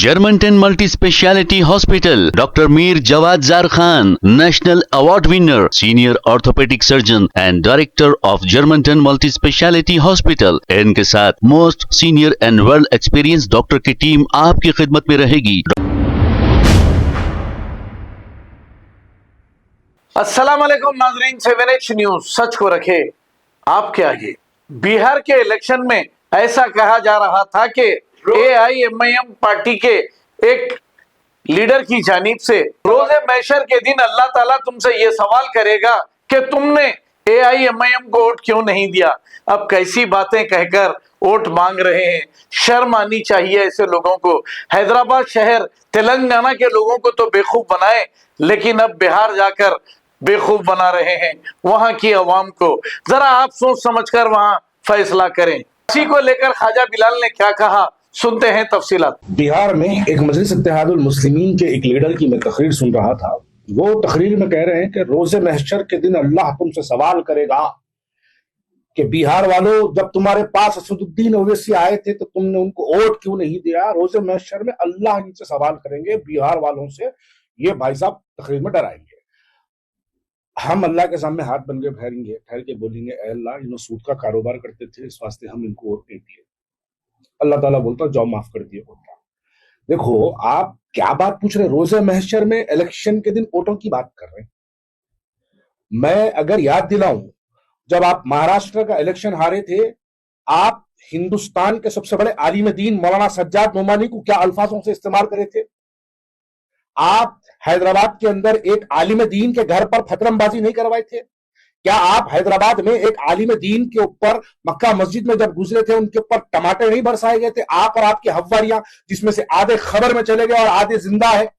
Germantown Multi Speciality Hospital, Dr. Mir Jawad Zar Khan, National Award winner, Senior Orthopedic Surgeon and Director of Germantown Multi Speciality Hospital. इनके साथ most senior and world experience doctor की team आपकी खिदमत में रहेगी। अस्सलाम वालेकुम नाजरीन, 7H न्यूज सच को रखे आपके आगे। बिहार के इलेक्शन में ऐसा कहा जा रहा था कि AIMIM पार्टी के एक लीडर की जानिब से रोजे महशर के दिन अल्लाह ताला तुमसे ये सवाल करेगा कि तुमने AIMIM को वोट क्यों नहीं दिया। अब कैसी बातें कहकर वोट मांग रहे हैं, शर्म आनी चाहिए ऐसे लोगों को। हैदराबाद शहर तेलंगाना के लोगों को तो बेवकूफ बनाए, लेकिन अब बिहार जाकर बेवकूफ बना रहे हैं वहां की अवाम को। जरा आप सोच समझकर वहां फैसला करें। इसी को लेकर ख्वाजा बिलाल ने क्या कहा, सुनते हैं तफसीलात। बिहार में एक मजलिस इत्तेहादुल मुस्लिमीन के एक लीडर की मैं तकरीर सुन रहा था। वो तकरीर में कह रहे हैं कि रोजे महशर के दिन अल्लाह तुमसे सवाल करेगा कि बिहार वालों, जब तुम्हारे पास असदुद्दीन ओवैसी आए थे तो तुमने उनको वोट क्यों नहीं दिया। रोजे महशर में अल्लाह इनसे सवाल करेंगे, बिहार वालों से। ये भाई साहब तकरीर में डराएंगे। हम अल्लाह के सामने हाथ बन के ठहर के बोलेंगे, ऐ अल्लाह, इन्होंने सूद का कारोबार करते थे, इस वास्ते हम इनको वोट नहीं दिए। अल्लाह ताला बोलता जाओ माफ कर दिए वोट। देखो आप क्या बात पूछ रहे, रोजे महशर में इलेक्शन के दिन वोटों की बात कर रहे हैं। मैं अगर याद दिलाऊं, जब आप महाराष्ट्र का इलेक्शन हारे थे, आप हिंदुस्तान के सबसे बड़े आलिम दीन मौलाना सज्जाद नोमानी को क्या अल्फाजों से इस्तेमाल करे थे। आप हैदराबाद के अंदर एक आलिम दीन के घर पर फतरमबाजी नहीं करवाए थे। क्या आप हैदराबाद में एक आलिम दीन के ऊपर मक्का मस्जिद में जब गुजरे थे उनके ऊपर टमाटर नहीं बरसाए गए थे। आप और आपके हव्वारियां, जिसमें से आधे खबर में चले गए और आधे जिंदा है।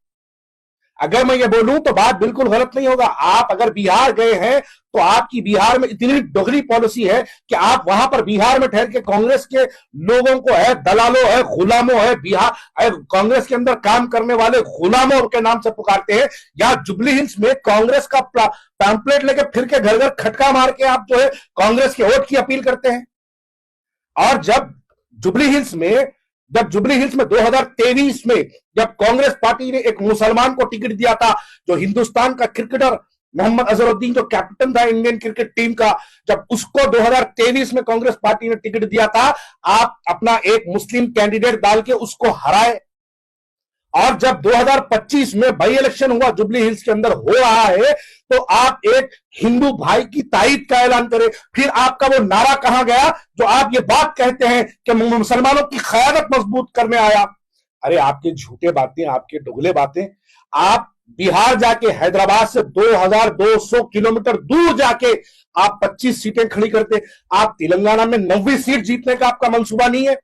अगर मैं ये बोलूं तो बात बिल्कुल गलत नहीं होगा। आप अगर बिहार गए हैं तो आपकी बिहार में इतनी दोगली पॉलिसी है कि आप वहां पर बिहार में ठहर के कांग्रेस के लोगों को है दलालों है गुलामों है, बिहार कांग्रेस के अंदर काम करने वाले गुलामों के नाम से पुकारते हैं। या जुबली हिल्स में कांग्रेस का पैम्पलेट लेके फिर के घर घर खटका मार के आप जो है कांग्रेस के वोट की अपील करते हैं। और जब जुबली हिल्स में 2023 में जब कांग्रेस पार्टी ने एक मुसलमान को टिकट दिया था, जो हिंदुस्तान का क्रिकेटर मोहम्मद अजहरुद्दीन, जो कैप्टन था इंडियन क्रिकेट टीम का, जब उसको 2023 में कांग्रेस पार्टी ने टिकट दिया था, आप अपना एक मुस्लिम कैंडिडेट डाल के उसको हराए। और जब 2025 में बाई इलेक्शन हुआ, जुबली हिल्स के अंदर हो रहा है, तो आप एक हिंदू भाई की ताईद का ऐलान करें। फिर आपका वो नारा कहां गया जो आप ये बात कहते हैं कि मुसलमानों की क़यादत मजबूत करने आया। अरे आपके झूठे बातें, आपके डुगले बातें। आप बिहार जाके हैदराबाद से 2200 किलोमीटर दूर जाके आप 25 सीटें खड़ी करते। आप तेलंगाना में 9वीं सीट जीतने का आपका मंसूबा नहीं है।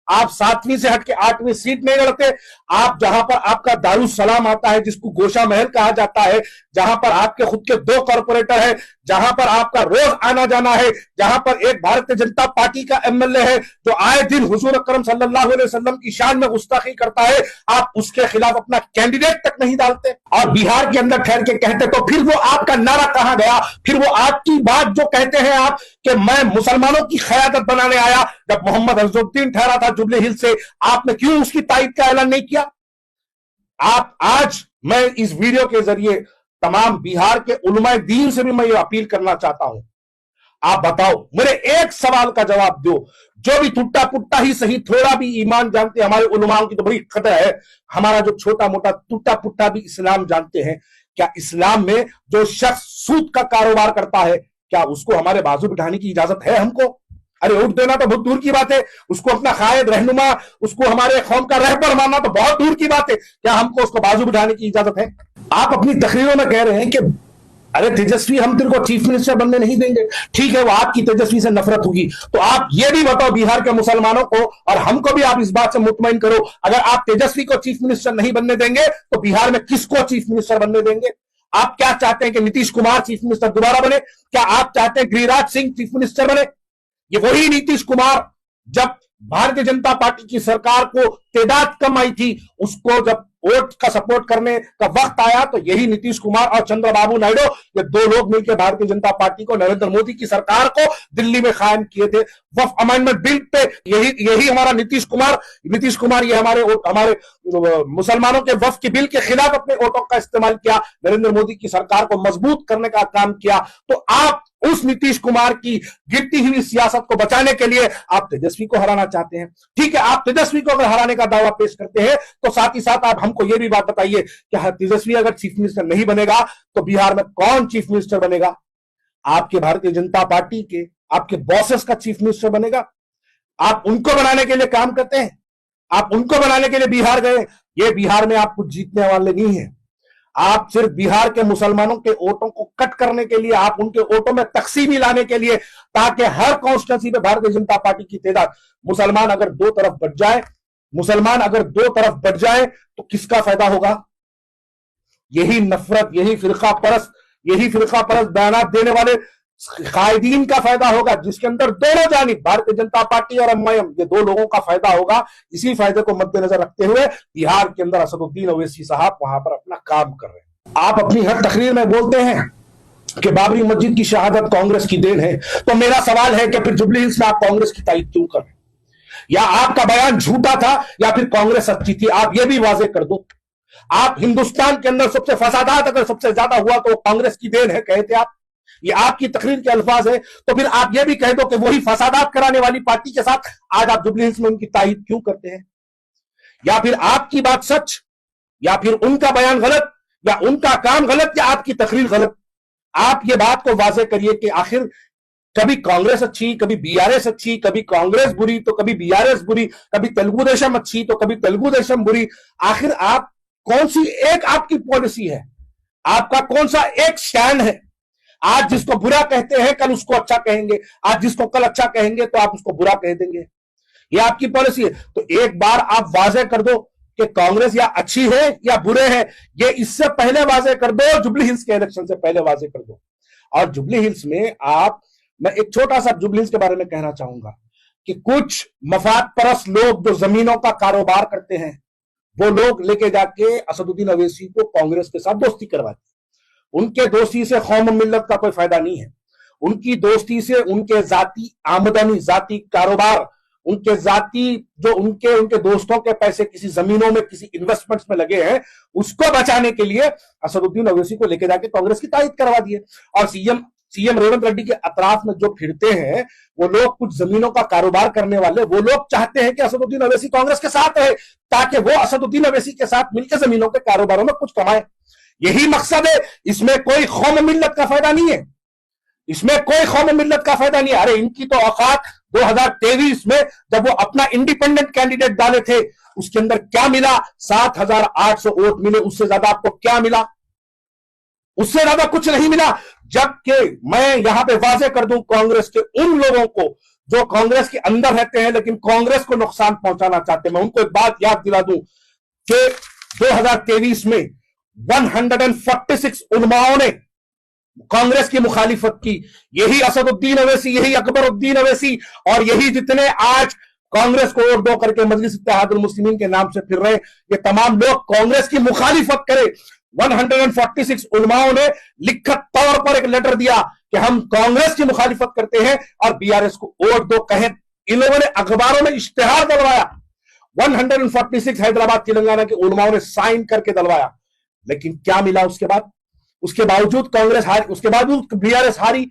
आप 7वीं से हटके 8वीं सीट नहीं लड़ते। आप जहां पर आपका दारुसलाम आता है, जिसको गोशा महल कहा जाता है, जहां पर आपके खुद के 2 कॉर्पोरेटर है, जहां पर आपका रोज आना जाना है, जहां पर एक भारतीय जनता पार्टी का MLA है जो आए दिन हुजूर अकरम सल्लल्लाहु अलैहि वसल्लम की शान में गुस्ताखी करता है, आप उसके खिलाफ अपना कैंडिडेट तक नहीं डालते और बिहार के अंदर ठहर के कहते। तो फिर वो आपका नारा कहां गया? फिर वो आपकी बात जो कहते हैं आप कि मैं मुसलमानों की क़यादत बनाने आया, जब मोहम्मद अजहरुद्दीन ठहरा था जुबली हिल से, आपने क्यों उसकी ताईद का ऐलान नहीं किया? आप आज, मैं इस वीडियो के जरिए तमाम बिहार के उलमाए दीन से भी मैं ये अपील करना चाहता हूं, आप बताओ, मेरे एक सवाल का जवाब दो। जो भी टूटा पुट्टा ही सही, थोड़ा भी ईमान जानते हैं, हमारे उलमाओं की तो बड़ी कदर है, हमारा जो छोटा मोटा टूटा पुट्टा भी इस्लाम जानते हैं। क्या इस्लाम में जो शख्स सूद का कारोबार करता है, क्या उसको हमारे बाजू बिठाने की इजाजत है हमको? अरे वोट देना तो बहुत दूर की बात है, उसको अपना कायद रहनुमा, उसको हमारे कौम का रहबर मानना तो बहुत दूर की बात है। क्या हमको उसको बाजू बिठाने की इजाजत है? आप अपनी तकरीरों में कह रहे हैं कि अरे तेजस्वी, हम तेरे को चीफ मिनिस्टर बनने नहीं देंगे। ठीक है, वो आपकी तेजस्वी से नफरत होगी, तो आप ये भी बताओ बिहार के मुसलमानों को और हमको भी, आप इस बात से मुतमईन करो, अगर आप तेजस्वी को चीफ मिनिस्टर नहीं बनने देंगे तो बिहार में किसको चीफ मिनिस्टर बनने देंगे? आप क्या चाहते हैं कि नीतीश कुमार चीफ मिनिस्टर दोबारा बने? क्या आप चाहते हैं गिरिराज सिंह चीफ मिनिस्टर बने? ये वही नीतीश कुमार जब भारतीय जनता पार्टी की सरकार को तादाद कम आई थी, उसको जब वोट का सपोर्ट करने का वक्त आया तो यही नीतीश कुमार और चंद्रबाबू नायडू, ये दो लोग मिलकर भारतीय जनता पार्टी को, नरेंद्र मोदी की सरकार को दिल्ली में कायम किए थे। वक्फ अमेंडमेंट बिल पे यही हमारा नीतीश कुमार ये हमारे मुसलमानों के वक्फ के बिल के खिलाफ अपने वोटों का इस्तेमाल किया, नरेंद्र मोदी की सरकार को मजबूत करने का काम किया। तो आप उस नीतीश कुमार की गिरती हुई सियासत को बचाने के लिए आप तेजस्वी को हराना चाहते हैं। ठीक है, आप तेजस्वी को अगर हराने का दावा पेश करते हैं तो साथ ही साथ आप हमको यह भी बात बताइए कि तेजस्वी अगर चीफ मिनिस्टर नहीं बनेगा तो बिहार में कौन चीफ मिनिस्टर बनेगा? आपके भारतीय जनता पार्टी के आपके बॉसेस का चीफ मिनिस्टर बनेगा। आप उनको बनाने के लिए काम करते हैं, आप उनको बनाने के लिए बिहार गए। ये बिहार में आप कुछ जीतने वाले नहीं है। आप सिर्फ बिहार के मुसलमानों के वोटों को कट करने के लिए, आप उनके वोटों में तकसीमी लाने के लिए, ताकि हर कॉन्स्टिट्यूंसी में भारतीय जनता पार्टी की तादाद, मुसलमान अगर दो तरफ बढ़ जाए तो किसका फायदा होगा? यही नफरत, यही फिरका परस्त बयान देने वाले कायदीन का फायदा होगा, जिसके अंदर दोनों जानिब भारतीय जनता पार्टी और एमआईएम, ये दो लोगों का फायदा होगा। इसी फायदे को मद्देनजर रखते हुए बिहार के अंदर असदुद्दीन ओवैसी साहब वहां पर अपना काम कर रहे हैं। आप अपनी हर तकरीर में बोलते हैं कि बाबरी मस्जिद की शहादत कांग्रेस की देन है, तो मेरा सवाल है कि फिर जुबली हिल्स में आप कांग्रेस की तारीफ क्यों कर रहे हैं? या आपका बयान झूठा था या फिर कांग्रेस सच्ची थी? आप यह भी वाजे कर दो। आप हिंदुस्तान के अंदर सबसे फसादात अगर सबसे ज्यादा हुआ तो कांग्रेस की देन है, कहते आप, ये आपकी तकरीर के अल्फाज है। तो फिर आप ये भी कह दो कि वही फसादात कराने वाली पार्टी के साथ आज आप जुबली हिल्स में उनकी तारीफ क्यों करते हैं? या फिर आपकी बात सच, या फिर उनका बयान गलत, या उनका काम गलत, या आपकी तकरीर गलत। आप ये बात को वाजे करिए कि आखिर कभी कांग्रेस अच्छी, कभी बीआरएस अच्छी, कभी कांग्रेस बुरी तो कभी बीआरएस बुरी, कभी तेलुगु देशम अच्छी तो कभी तेलुगु देशम बुरी। आखिर आप कौन सी एक आपकी पॉलिसी है? आपका कौन सा एक स्टैंड है? आज जिसको बुरा कहते हैं कल उसको अच्छा कहेंगे, आज जिसको कल अच्छा कहेंगे तो आप उसको बुरा कह देंगे। ये आपकी पॉलिसी है। तो एक बार आप वाजे कर दो कि कांग्रेस या अच्छी है या बुरे हैं। ये इससे पहले वाजे कर दो, जुबली हिल्स के इलेक्शन से पहले वाजे कर दो। और जुबली हिल्स में मैं एक छोटा सा जुबली हिल्स के बारे में कहना चाहूंगा कि कुछ मफाद परस्त लोग जो जमीनों का कारोबार करते हैं, वो लोग लेके जाके असदुद्दीन ओवैसी को कांग्रेस के साथ दोस्ती करवाते। उनके दोस्ती से कौम मिल्लत का कोई फायदा नहीं है। उनकी दोस्ती से उनके जाती आमदनी, जाती कारोबार, उनके जाती जो उनके दोस्तों के पैसे किसी जमीनों में, किसी इन्वेस्टमेंट्स में लगे हैं, उसको बचाने के लिए असदुद्दीन ओवैसी को लेके जाके कांग्रेस की तायद करवा दिए। और सीएम रेवंत रेड्डी के अतराफ में जो फिरते हैं वो लोग, कुछ जमीनों का कारोबार करने वाले, वो लोग चाहते हैं कि असदुद्दीन ओवैसी कांग्रेस के साथ रहे, ताकि वो असदुद्दीन ओवैसी के साथ मिलकर जमीनों के कारोबारों में कुछ कमाए। यही मकसद है। इसमें कोई कौम मिल्लत का फायदा नहीं है। इसमें कोई कौम मिल्लत का फायदा नहीं है। अरे इनकी तो औकात 2023 में जब वो अपना इंडिपेंडेंट कैंडिडेट डाले थे, उसके अंदर क्या मिला? 7,800 वोट मिले। उससे ज्यादा आपको क्या मिला? उससे ज्यादा कुछ नहीं मिला। जबकि मैं यहां पे वाजे कर दूं कांग्रेस के उन लोगों को जो कांग्रेस के अंदर रहते हैं लेकिन कांग्रेस को नुकसान पहुंचाना चाहते हैं, मैं उनको एक बात याद दिला दूं कि 2023 में 146 उलमाओं ने कांग्रेस की मुखालिफत की। यही असदुद्दीन ओवैसी, यही अकबरुद्दीन ओवैसी और यही जितने आज कांग्रेस को वोट दो करके मजलिस इत्तेहादुल मुस्लिमीन के नाम से फिर रहे, ये तमाम लोग कांग्रेस की मुखालिफत करें। 146 उलमाओं ने लिखत तौर पर एक लेटर दिया कि हम कांग्रेस की मुखालिफत करते हैं और बीआरएस को वोट दो कहें। इन लोगों ने अखबारों में इश्तेहार डलवाया। 146 हैदराबाद तेलंगाना के उलमाओं ने साइन करके डलवाया। लेकिन क्या मिला उसके बाद? उसके बावजूद कांग्रेस हारी, उसके बावजूद बीआरएस हारी,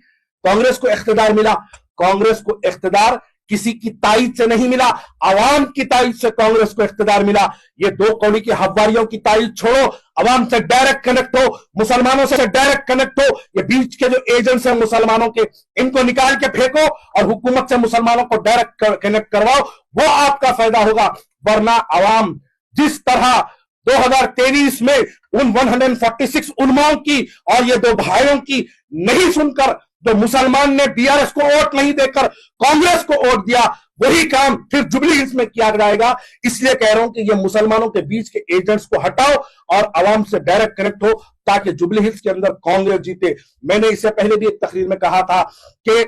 कांग्रेस को इख्तिदार मिला। कांग्रेस को इख्तिदार किसी की ताईद से नहीं मिला, अवाम की ताईद से कांग्रेस को इख्तिदार मिला। ये दो कौड़ी की हवारियों की ताईद छोड़ो, अवाम से डायरेक्ट कनेक्ट हो, मुसलमानों से डायरेक्ट कनेक्ट हो। ये बीच के जो एजेंट्स हैं मुसलमानों के, इनको निकाल के फेंको और हुकूमत से मुसलमानों को डायरेक्ट कनेक्ट करवाओ, वो आपका फायदा होगा। वरना अवाम जिस तरह 2023 में उन 146 उलमाओं की और ये दो भाइयों की नहीं सुनकर जो मुसलमान ने बीआरएस को वोट नहीं देकर कांग्रेस को वोट दिया, वही काम फिर जुबली हिल्स में किया जाएगा। इसलिए कह रहा हूं कि ये मुसलमानों के बीच के एजेंट्स को हटाओ और अवाम से डायरेक्ट कनेक्ट हो, ताकि जुबली हिल्स के अंदर कांग्रेस जीते। मैंने इससे पहले भी एक तकरीर में कहा था कि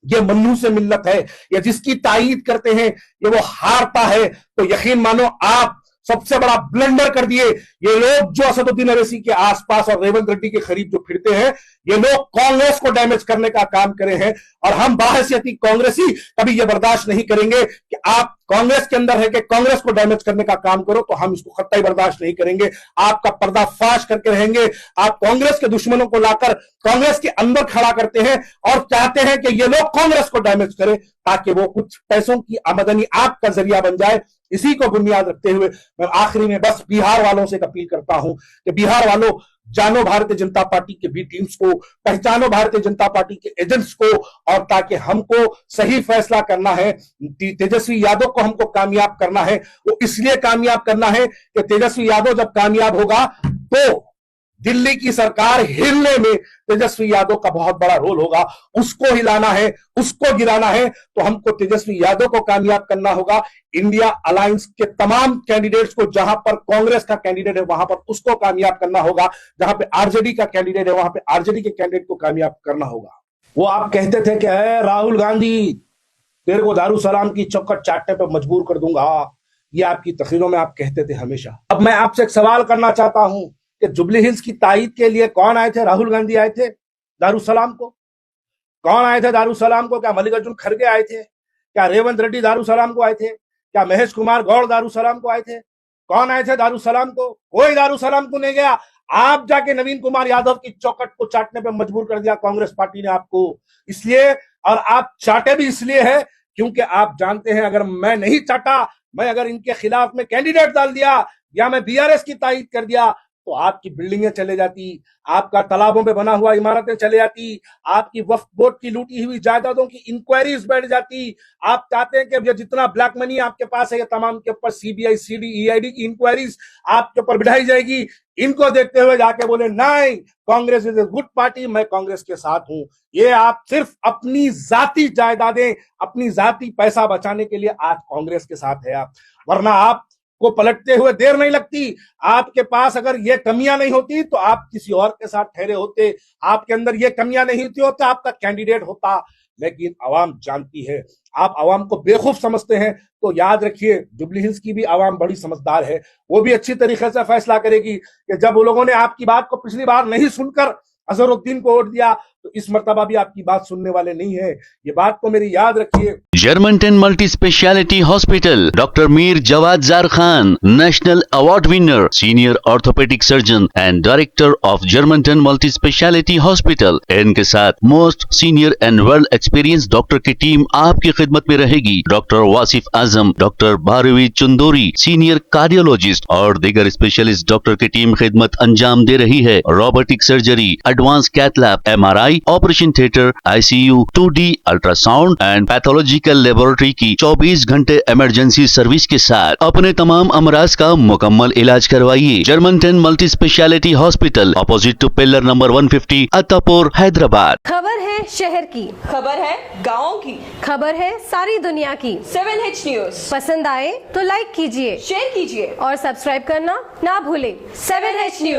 ये मन्नू से मिल्लत है, या जिसकी तायीद करते हैं ये वो हारता है, तो यकीन मानो आप सबसे बड़ा ब्लंडर कर दिए। ये लोग जो असदुद्दीन अवैसी के आसपास और रेवंत रेड्डी के करीब जो फिरते हैं, ये लोग कांग्रेस को डैमेज करने का काम करे हैं, और हम बाहसियती कांग्रेसी कभी ये बर्दाश्त नहीं करेंगे कि आप कांग्रेस के अंदर है कि कांग्रेस को डैमेज करने का काम करो, तो हम इसको कतई बर्दाश्त नहीं करेंगे। आपका पर्दाफाश करके रहेंगे। आप कांग्रेस के दुश्मनों को लाकर कांग्रेस के अंदर खड़ा करते हैं और चाहते हैं कि ये लोग कांग्रेस को डैमेज करें, ताकि वो कुछ पैसों की आमदनी आपका जरिया बन जाए। इसी को बुनियाद रखते हुए मैं आखिरी में बस बिहार वालों से अपील करता हूं कि बिहार वालों, जानो भारतीय जनता पार्टी के बी टीम्स को, पहचानो भारतीय जनता पार्टी के एजेंट्स को, और ताकि हमको सही फैसला करना है। तेजस्वी यादव को हमको कामयाब करना है। वो इसलिए कामयाब करना है कि तेजस्वी यादव जब कामयाब होगा तो दिल्ली की सरकार हिलने में तेजस्वी यादव का बहुत बड़ा रोल होगा। उसको हिलाना है, उसको गिराना है, तो हमको तेजस्वी यादव को कामयाब करना होगा। इंडिया अलायंस के तमाम कैंडिडेट्स को, जहां पर कांग्रेस का कैंडिडेट है वहां पर उसको कामयाब करना होगा, जहां पे आरजेडी का कैंडिडेट है वहां पे आरजेडी के कैंडिडेट को कामयाब करना होगा। वो आप कहते थे कि राहुल गांधी तेरे को दारुसलाम की चौखट चाटने पर मजबूर कर दूंगा, ये आपकी तकरीरों में आप कहते थे हमेशा। अब मैं आपसे एक सवाल करना चाहता हूं कि जुबली हिल्स की तायीद के लिए कौन आए थे? राहुल गांधी आए थे दारुसलाम को? कौन आए थे दारुसलाम को? क्या मल्लिकार्जुन खड़गे आए थे? क्या रेवंत रेड्डी दारुसलाम को आए थे? क्या महेश कुमार गौड़ दारुसलाम को आए थे? कौन आए थे दारुसलाम को? कोई दारुसलाम को नहीं गया। आप जाके नवीन कुमार यादव की चौखट को चाटने पे मजबूर कर दिया कांग्रेस पार्टी ने आपको। इसलिए, और आप चाटे भी इसलिए है क्योंकि आप जानते हैं अगर मैं नहीं चाटा, मैं अगर इनके खिलाफ में कैंडिडेट डाल दिया या मैं बीआरएस की तायीद कर दिया, तो आपकी बिल्डिंगें चले जाती, आपका तालाबों पे बना हुआ इमारतें चले जाती, आपकी वक्फ बोर्ड की लूटी हुई जायदादों की इंक्वायरीज बैठ जाती। आप चाहते हैं कि ये जितना ब्लैक मनी आपके पास है ये तमाम के ऊपर सीबीआई, सीडी, ईआईडी की इंक्वायरीज आपके ऊपर बिठाई जाएगी। इनको देखते हुए जाके बोले नहीं, Congress is a good party, मैं कांग्रेस के साथ हूं। ये आप सिर्फ अपनी जाति जायदादें, अपनी जाति पैसा बचाने के लिए आज कांग्रेस के साथ है आप, वरना आप को पलटते हुए देर नहीं लगती। आपके पास अगर ये कमियां नहीं होती तो आप किसी और के साथ ठहरे होते। आपके अंदर ये कमियां नहीं होती तो आपका कैंडिडेट होता। लेकिन आवाम जानती है, आप आवाम को बेवकूफ समझते हैं, तो याद रखिए जुबली हिल्स की भी आवाम बड़ी समझदार है। वो भी अच्छी तरीके से फैसला करेगी कि जब वो लोगों ने आपकी बात को पिछली बार नहीं सुनकर अजहरुद्दीन को वोट दिया, तो इस मर्तबा भी आपकी बात सुनने वाले नहीं है। ये बात को मेरी याद रखिए। Germantown multi speciality hospital, doctor Mir Jawad Jar Khan, national award winner, senior orthopaedic surgeon and director of Germantown multi speciality hospital. इनके साथ most senior and well experience doctor की टीम आपकी खिदमत में रहेगी। Doctor Wasif Azam, doctor Bharvi Chandori, senior cardiologist और दीगर स्पेशलिस्ट डॉक्टर की टीम खिदमत अंजाम दे रही है। Robotic surgery, advance cath lab, MRI, operation theatre, ICU, 2D ultrasound and pathological laboratory की 24 घंटे इमरजेंसी सर्विस के साथ अपने तमाम अमराज का मुकम्मल इलाज करवाइए। Germanten multi speciality hospital, opposite to pillar number 150, Attapur, Hyderabad. खबर है शहर की, खबर है गाँव की, खबर है सारी दुनिया की। 7H न्यूज पसंद आए तो लाइक कीजिए, शेयर कीजिए और सब्सक्राइब करना ना भूलें। 7H news.